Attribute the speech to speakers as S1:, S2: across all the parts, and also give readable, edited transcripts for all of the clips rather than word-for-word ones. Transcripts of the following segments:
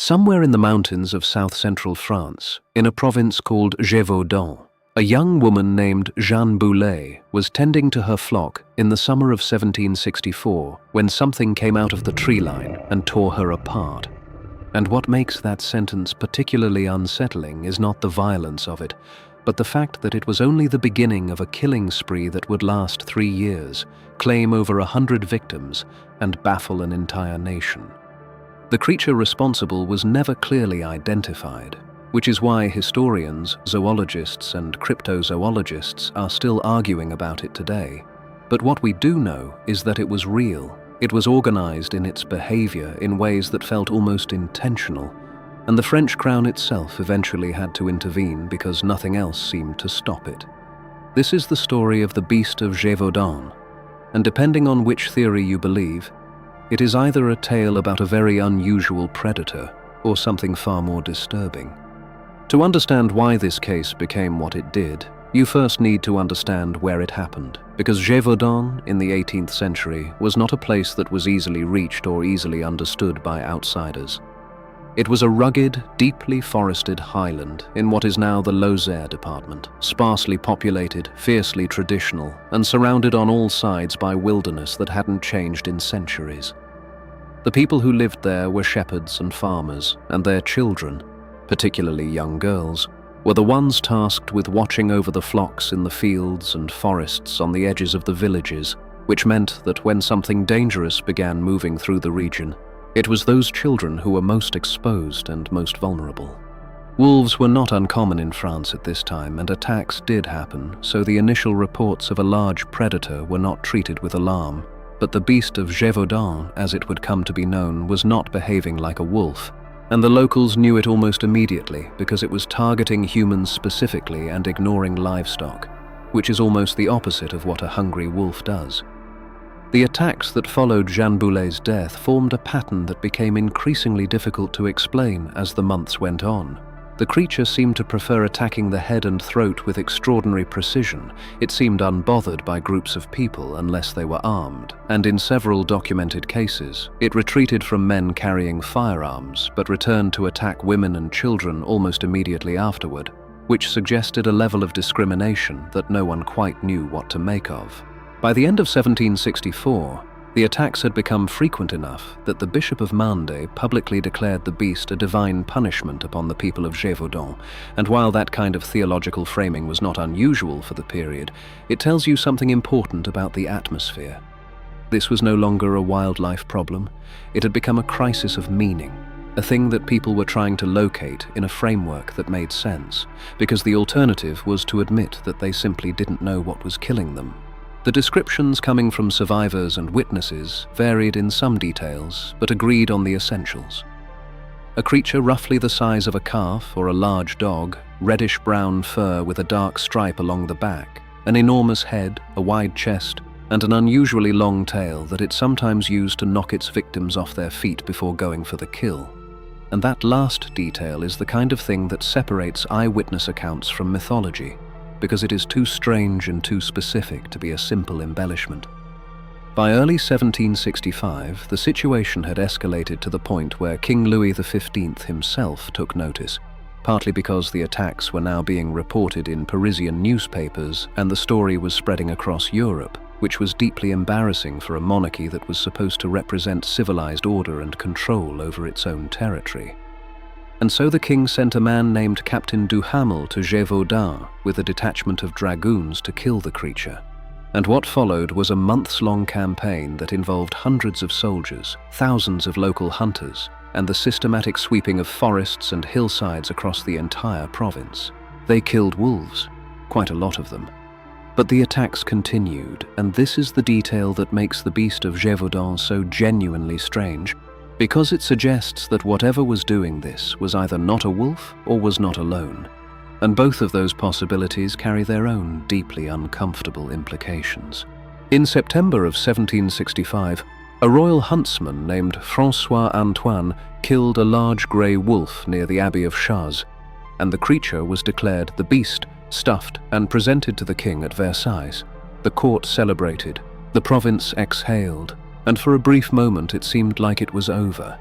S1: Somewhere in the mountains of south-central France, in a province called Gévaudan, a young woman named Jeanne Boulet was tending to her flock in the summer of 1764 when something came out of the tree line and tore her apart. And what makes that sentence particularly unsettling is not the violence of it, but the fact that it was only the beginning of a killing spree that would last 3 years, claim over 100 victims, and baffle an entire nation. The creature responsible was never clearly identified, which is why historians, zoologists, and cryptozoologists are still arguing about it today. But what we do know is that it was real. It was organized in its behavior in ways that felt almost intentional, and the French crown itself eventually had to intervene because nothing else seemed to stop it. This is the story of the Beast of Gévaudan, and depending on which theory you believe, it is either a tale about a very unusual predator or something far more disturbing. To understand why this case became what it did, you first need to understand where it happened, because Gévaudan in the 18th century was not a place that was easily reached or easily understood by outsiders. It was a rugged, deeply forested highland in what is now the Lozère department, sparsely populated, fiercely traditional, and surrounded on all sides by wilderness that hadn't changed in centuries. The people who lived there were shepherds and farmers, and their children, particularly young girls, were the ones tasked with watching over the flocks in the fields and forests on the edges of the villages, which meant that when something dangerous began moving through the region, it was those children who were most exposed and most vulnerable. Wolves were not uncommon in France at this time, and attacks did happen, so the initial reports of a large predator were not treated with alarm. But the Beast of Gévaudan, as it would come to be known, was not behaving like a wolf, and the locals knew it almost immediately because it was targeting humans specifically and ignoring livestock, which is almost the opposite of what a hungry wolf does. The attacks that followed Jeanne Boulet's death formed a pattern that became increasingly difficult to explain as the months went on. The creature seemed to prefer attacking the head and throat with extraordinary precision. It seemed unbothered by groups of people unless they were armed, and in several documented cases, it retreated from men carrying firearms but returned to attack women and children almost immediately afterward, which suggested a level of discrimination that no one quite knew what to make of. By the end of 1764, the attacks had become frequent enough that the Bishop of Mende publicly declared the beast a divine punishment upon the people of Gévaudan, and while that kind of theological framing was not unusual for the period, it tells you something important about the atmosphere. This was no longer a wildlife problem. It had become a crisis of meaning, a thing that people were trying to locate in a framework that made sense, because the alternative was to admit that they simply didn't know what was killing them. The descriptions coming from survivors and witnesses varied in some details, but agreed on the essentials. A creature roughly the size of a calf or a large dog, reddish-brown fur with a dark stripe along the back, an enormous head, a wide chest, and an unusually long tail that it sometimes used to knock its victims off their feet before going for the kill. And that last detail is the kind of thing that separates eyewitness accounts from mythology, because it is too strange and too specific to be a simple embellishment. By early 1765, the situation had escalated to the point where King Louis XV himself took notice, partly because the attacks were now being reported in Parisian newspapers and the story was spreading across Europe, which was deeply embarrassing for a monarchy that was supposed to represent civilized order and control over its own territory. And so the king sent a man named Captain Duhamel to Gévaudan with a detachment of dragoons to kill the creature. And what followed was a months-long campaign that involved hundreds of soldiers, thousands of local hunters, and the systematic sweeping of forests and hillsides across the entire province. They killed wolves, quite a lot of them. But the attacks continued, and this is the detail that makes the Beast of Gévaudan so genuinely strange, because it suggests that whatever was doing this was either not a wolf or was not alone, and both of those possibilities carry their own deeply uncomfortable implications. In September of 1765, a royal huntsman named François Antoine killed a large grey wolf near the Abbey of Chazes, and the creature was declared the beast, stuffed and presented to the king at Versailles. The court celebrated, the province exhaled, and for a brief moment it seemed like it was over.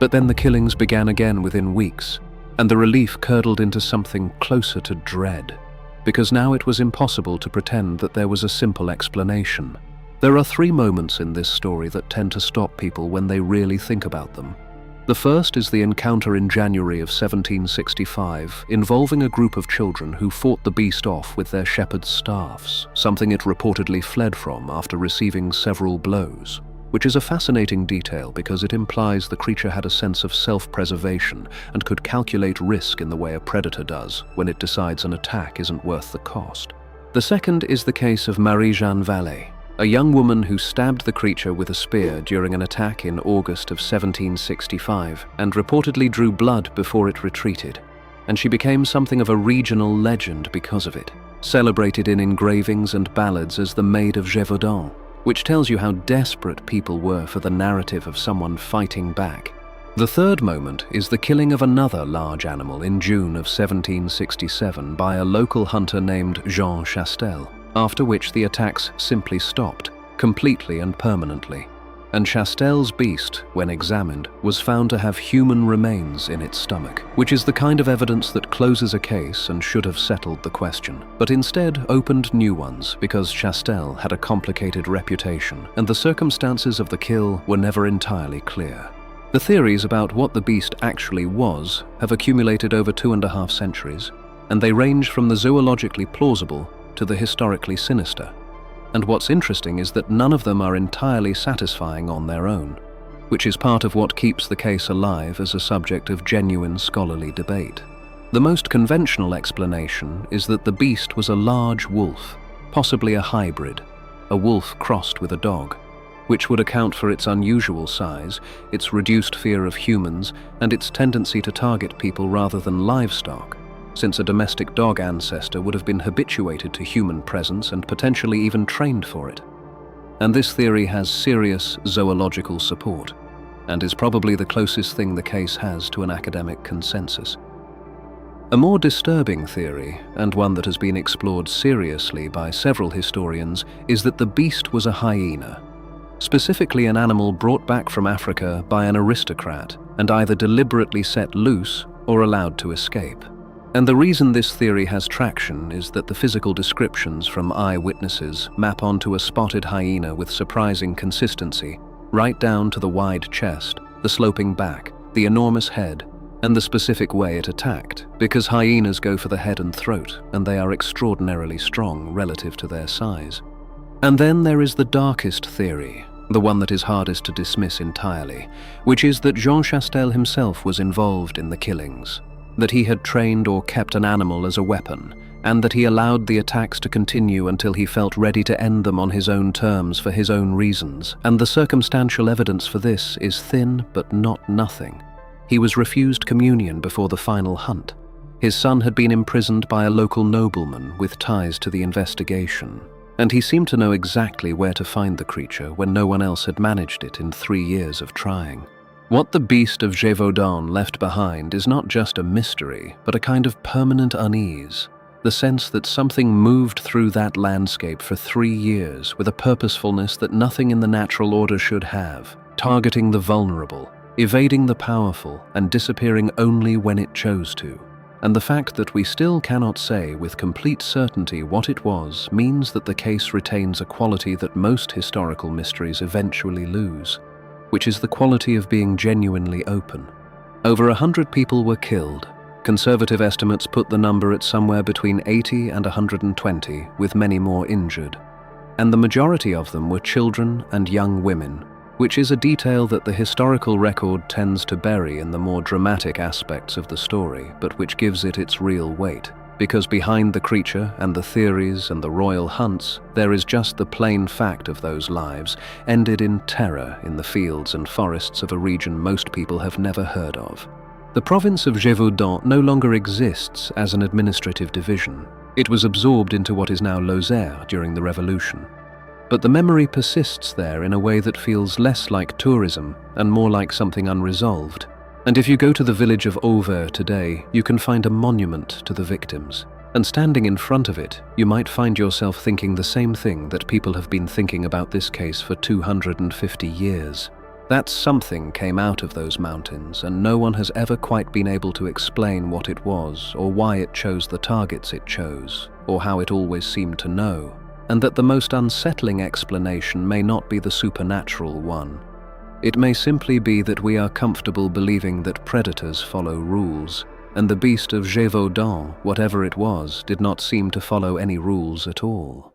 S1: But then the killings began again within weeks, and the relief curdled into something closer to dread, because now it was impossible to pretend that there was a simple explanation. There are 3 moments in this story that tend to stop people when they really think about them. The first is the encounter in January of 1765 involving a group of children who fought the beast off with their shepherd's staffs, something it reportedly fled from after receiving several blows, which is a fascinating detail because it implies the creature had a sense of self-preservation and could calculate risk in the way a predator does when it decides an attack isn't worth the cost. The second is the case of Marie-Jeanne Vallée, a young woman who stabbed the creature with a spear during an attack in August of 1765 and reportedly drew blood before it retreated, and she became something of a regional legend because of it, celebrated in engravings and ballads as the Maid of Gévaudan, which tells you how desperate people were for the narrative of someone fighting back. The third moment is the killing of another large animal in June of 1767 by a local hunter named Jean Chastel, after which the attacks simply stopped, completely and permanently. And Chastel's beast, when examined, was found to have human remains in its stomach, which is the kind of evidence that closes a case and should have settled the question, but instead opened new ones because Chastel had a complicated reputation and the circumstances of the kill were never entirely clear. The theories about what the beast actually was have accumulated over 2.5 centuries, and they range from the zoologically plausible to the historically sinister. And what's interesting is that none of them are entirely satisfying on their own, which is part of what keeps the case alive as a subject of genuine scholarly debate. The most conventional explanation is that the beast was a large wolf, possibly a hybrid, a wolf crossed with a dog, which would account for its unusual size, its reduced fear of humans, and its tendency to target people rather than livestock, since a domestic dog ancestor would have been habituated to human presence and potentially even trained for it. And this theory has serious zoological support, and is probably the closest thing the case has to an academic consensus. A more disturbing theory, and one that has been explored seriously by several historians, is that the beast was a hyena, specifically an animal brought back from Africa by an aristocrat and either deliberately set loose or allowed to escape. And the reason this theory has traction is that the physical descriptions from eyewitnesses map onto a spotted hyena with surprising consistency, right down to the wide chest, the sloping back, the enormous head, and the specific way it attacked, because hyenas go for the head and throat, and they are extraordinarily strong relative to their size. And then there is the darkest theory, the one that is hardest to dismiss entirely, which is that Jean Chastel himself was involved in the killings, that he had trained or kept an animal as a weapon, and that he allowed the attacks to continue until he felt ready to end them on his own terms for his own reasons, and the circumstantial evidence for this is thin but not nothing. He was refused communion before the final hunt. His son had been imprisoned by a local nobleman with ties to the investigation, and he seemed to know exactly where to find the creature when no one else had managed it in 3 years of trying. What the Beast of Gévaudan left behind is not just a mystery, but a kind of permanent unease, the sense that something moved through that landscape for 3 years with a purposefulness that nothing in the natural order should have, targeting the vulnerable, evading the powerful, and disappearing only when it chose to. And the fact that we still cannot say with complete certainty what it was means that the case retains a quality that most historical mysteries eventually lose, which is the quality of being genuinely open. Over 100 people were killed. Conservative estimates put the number at somewhere between 80 and 120, with many more injured. And the majority of them were children and young women, which is a detail that the historical record tends to bury in the more dramatic aspects of the story, but which gives it its real weight. Because behind the creature and the theories and the royal hunts, there is just the plain fact of those lives ended in terror in the fields and forests of a region most people have never heard of. The province of Gévaudan no longer exists as an administrative division. It was absorbed into what is now Lozère during the Revolution. But the memory persists there in a way that feels less like tourism and more like something unresolved. And if you go to the village of Auvers today, you can find a monument to the victims. And standing in front of it, you might find yourself thinking the same thing that people have been thinking about this case for 250 years. That something came out of those mountains, and no one has ever quite been able to explain what it was, or why it chose the targets it chose, or how it always seemed to know, and that the most unsettling explanation may not be the supernatural one. It may simply be that we are comfortable believing that predators follow rules, and the Beast of Gévaudan, whatever it was, did not seem to follow any rules at all.